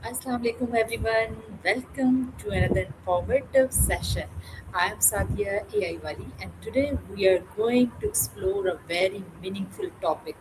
Assalamu alaikum everyone. Welcome to another informative session. I am Sadia AIWali and today we are going to explore a very meaningful topic,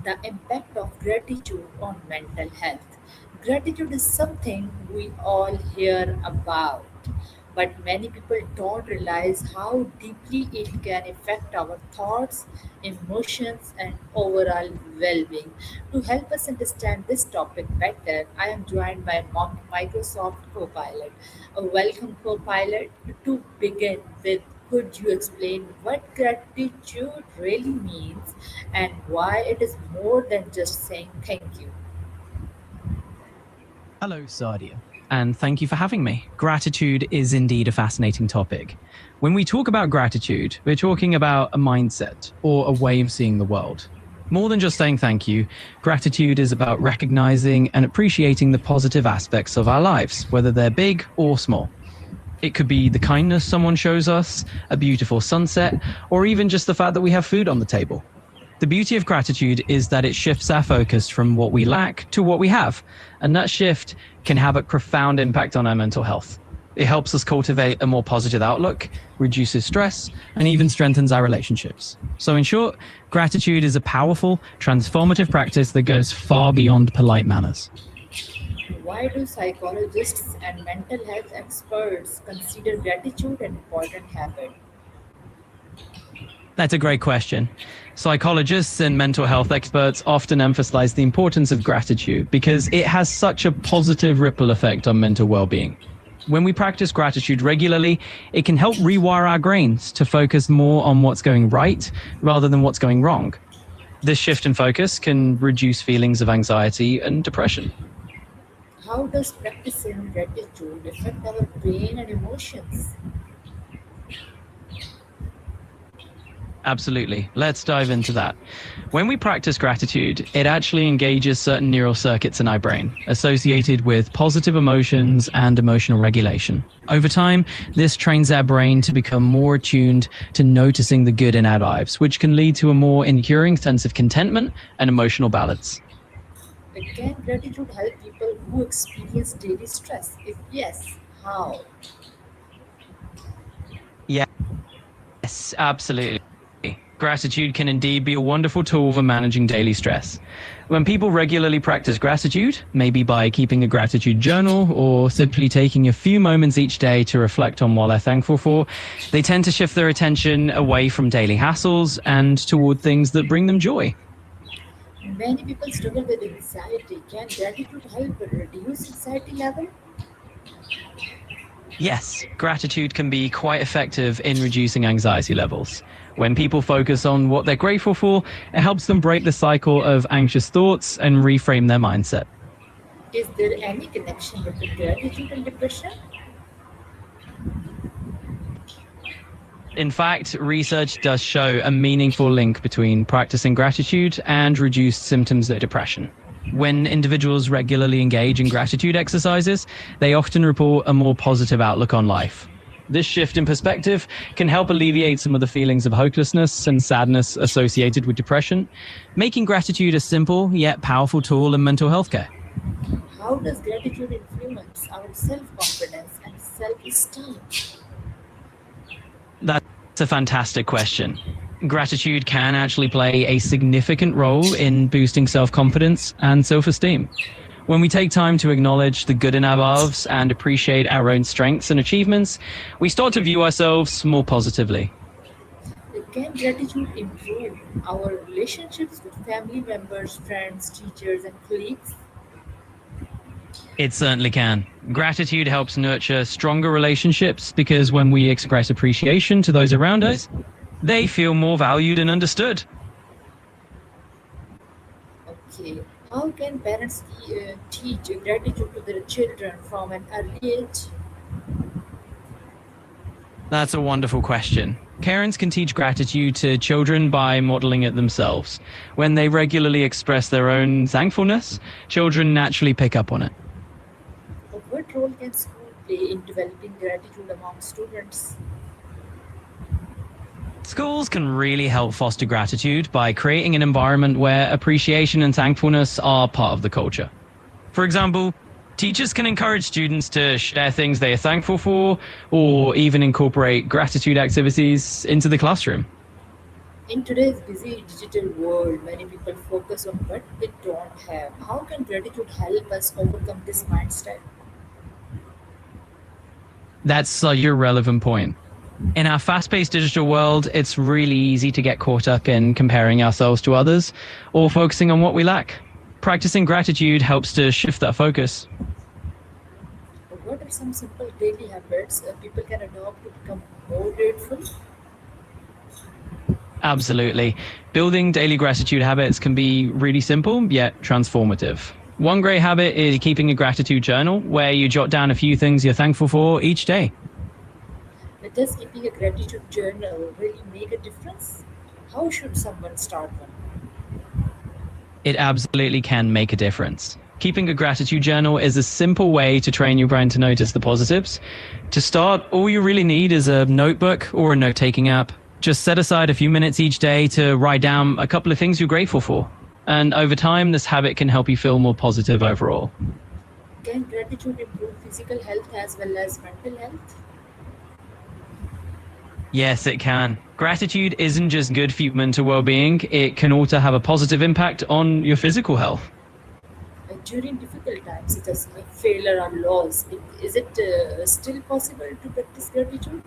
the impact of gratitude on mental health. Gratitude is something we all hear about, but many people don't realize how deeply it can affect our thoughts, emotions, and overall well being. To help us understand this topic better, I am joined by Microsoft Copilot. A welcome, Copilot. To begin with, could you explain what gratitude really means and why it is more than just saying thank you? Hello, Sadia, and thank you for having me. Gratitude is indeed a fascinating topic. When we talk about gratitude, we're talking about a mindset or a way of seeing the world. More than just saying thank you, gratitude is about recognizing and appreciating the positive aspects of our lives, whether they're big or small. It could be the kindness someone shows us, a beautiful sunset, or even just the fact that we have food on the table. The beauty of gratitude is that it shifts our focus from what we lack to what we have, and that shift can have a profound impact on our mental health. It helps us cultivate a more positive outlook, reduces stress, and even strengthens our relationships. So in short, gratitude is a powerful, transformative practice that goes far beyond polite manners. Why do psychologists and mental health experts consider gratitude an important habit? That's a great question. Psychologists and mental health experts often emphasize the importance of gratitude because it has such a positive ripple effect on mental well-being. When we practice gratitude regularly, it can help rewire our brains to focus more on what's going right rather than what's going wrong. This shift in focus can reduce feelings of anxiety and depression. How does practicing gratitude affect our brain and emotions? Absolutely. Let's dive into that. When we practice gratitude, it actually engages certain neural circuits in our brain associated with positive emotions and emotional regulation. Over time, this trains our brain to become more attuned to noticing the good in our lives, which can lead to a more enduring sense of contentment and emotional balance. Can gratitude help people who experience daily stress? If yes, how? Yes, absolutely. Gratitude can indeed be a wonderful tool for managing daily stress. When people regularly practice gratitude, maybe by keeping a gratitude journal or simply taking a few moments each day to reflect on what they're thankful for, they tend to shift their attention away from daily hassles and toward things that bring them joy. Many people struggle with anxiety. Can gratitude help reduce anxiety level? Yes, gratitude can be quite effective in reducing anxiety levels. When people focus on what they're grateful for, it helps them break the cycle of anxious thoughts and reframe their mindset. Is there any connection between gratitude and depression? In fact, research does show a meaningful link between practicing gratitude and reduced symptoms of depression. When individuals regularly engage in gratitude exercises, they often report a more positive outlook on life. This shift in perspective can help alleviate some of the feelings of hopelessness and sadness associated with depression, making gratitude a simple yet powerful tool in mental health care. How does gratitude influence our self confidence and self esteem? That's a fantastic question. Gratitude can actually play a significant role in boosting self-confidence and self-esteem. When we take time to acknowledge the good in our lives and appreciate our own strengths and achievements, we start to view ourselves more positively. Can gratitude improve our relationships with family members, friends, teachers, and colleagues? It certainly can. Gratitude helps nurture stronger relationships because when we express appreciation to those around us, they feel more valued and understood. Okay. How can parents teach gratitude to their children from an early age? That's a wonderful question. Parents can teach gratitude to children by modeling it themselves. When they regularly express their own thankfulness, children naturally pick up on it. What role can school play in developing gratitude among students? Schools can really help foster gratitude by creating an environment where appreciation and thankfulness are part of the culture. For example, Teachers can encourage students to share things they are thankful for, or even incorporate gratitude activities into the classroom. In today's busy digital world, many people focus on what they don't have. How can gratitude help us overcome this mindset? That's your relevant point. In our fast paced digital world, it's really easy to get caught up in comparing ourselves to others or focusing on what we lack. Practicing gratitude helps to shift that focus. What are some simple daily habits people can adopt to become more grateful? Absolutely. Building daily gratitude habits can be really simple yet transformative. One great habit is keeping a gratitude journal where you jot down a few things you're thankful for each day. Does keeping a gratitude journal really make a difference? How should someone start one? It absolutely can make a difference. Keeping a gratitude journal is a simple way to train your brain to notice the positives. To start, all you really need is a notebook or a note taking app. Just set aside a few minutes each day to write down a couple of things you're grateful for. And over time, this habit can help you feel more positive overall. Can gratitude improve physical health as well as mental health? Yes, it can. Gratitude isn't just good for your mental well being, it can also have a positive impact on your physical health. During difficult times such as failure or loss, is it still possible to practice gratitude?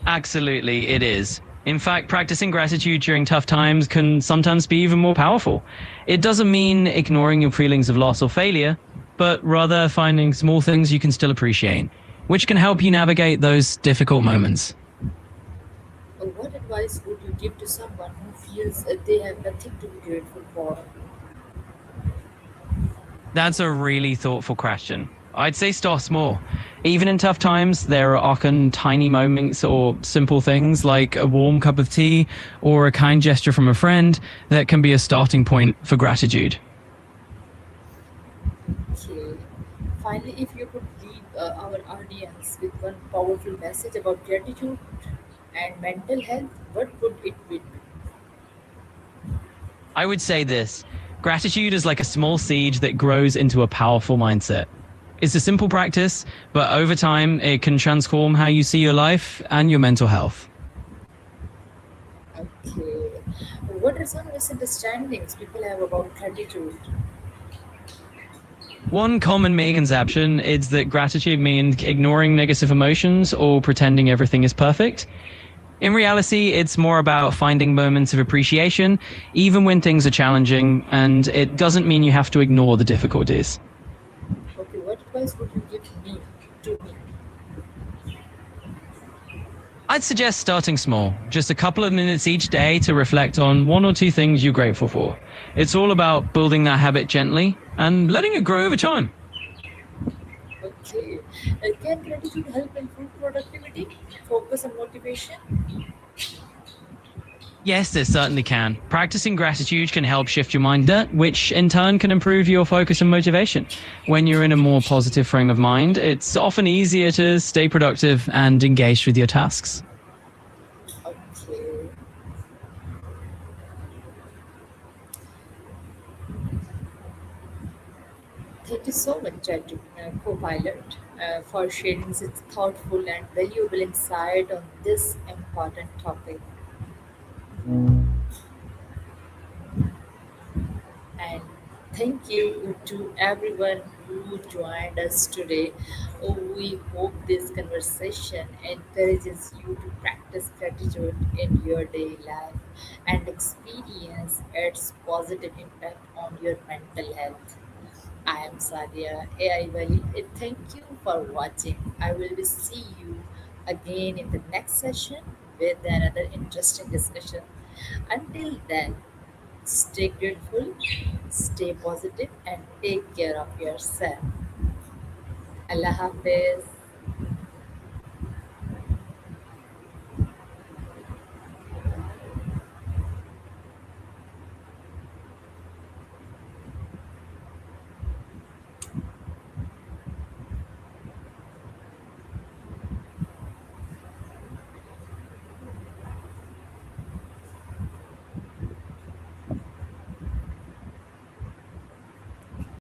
Absolutely, it is. In fact, practicing gratitude during tough times can sometimes be even more powerful. It doesn't mean ignoring your feelings of loss or failure, but rather finding small things you can still appreciate, which can help you navigate those difficult moments. What advice would you give to someone who feels they have nothing to be grateful for? That's a really thoughtful question. I'd say start small. Even in tough times, there are often tiny moments or simple things like a warm cup of tea or a kind gesture from a friend that can be a starting point for gratitude. Okay. Finally, if you could leave our audience with one powerful message about gratitude and mental health, what would it be? I would say this: gratitude is like a small seed that grows into a powerful mindset. It's a simple practice, but over time, it can transform how you see your life and your mental health. Okay. What are some misunderstandings people have about gratitude? One common misconception is that gratitude means ignoring negative emotions or pretending everything is perfect. In reality, it's more about finding moments of appreciation, even when things are challenging, and it doesn't mean you have to ignore the difficulties. Okay, what advice would you give me to me? I'd suggest starting small, just a couple of minutes each day to reflect on one or two things you're grateful for. It's all about building that habit gently and letting it grow over time. Okay. Can gratitude help improve productivity, focus, and motivation? Yes, it certainly can. Practicing gratitude can help shift your mindset, which in turn can improve your focus and motivation. When you're in a more positive frame of mind, it's often easier to stay productive and engaged with your tasks. Okay. Thank you so much, co-pilot, for sharing such thoughtful and valuable insight on this important topic. And thank you to everyone who joined us today. Oh, we hope this conversation encourages you to practice gratitude in your daily life and experience its positive impact on your mental health. I am Sadia AIWali. Thank you for watching. I will be see you again in the next session with another interesting discussion. Until then, stay grateful, stay positive, and take care of yourself. Allah Hafiz.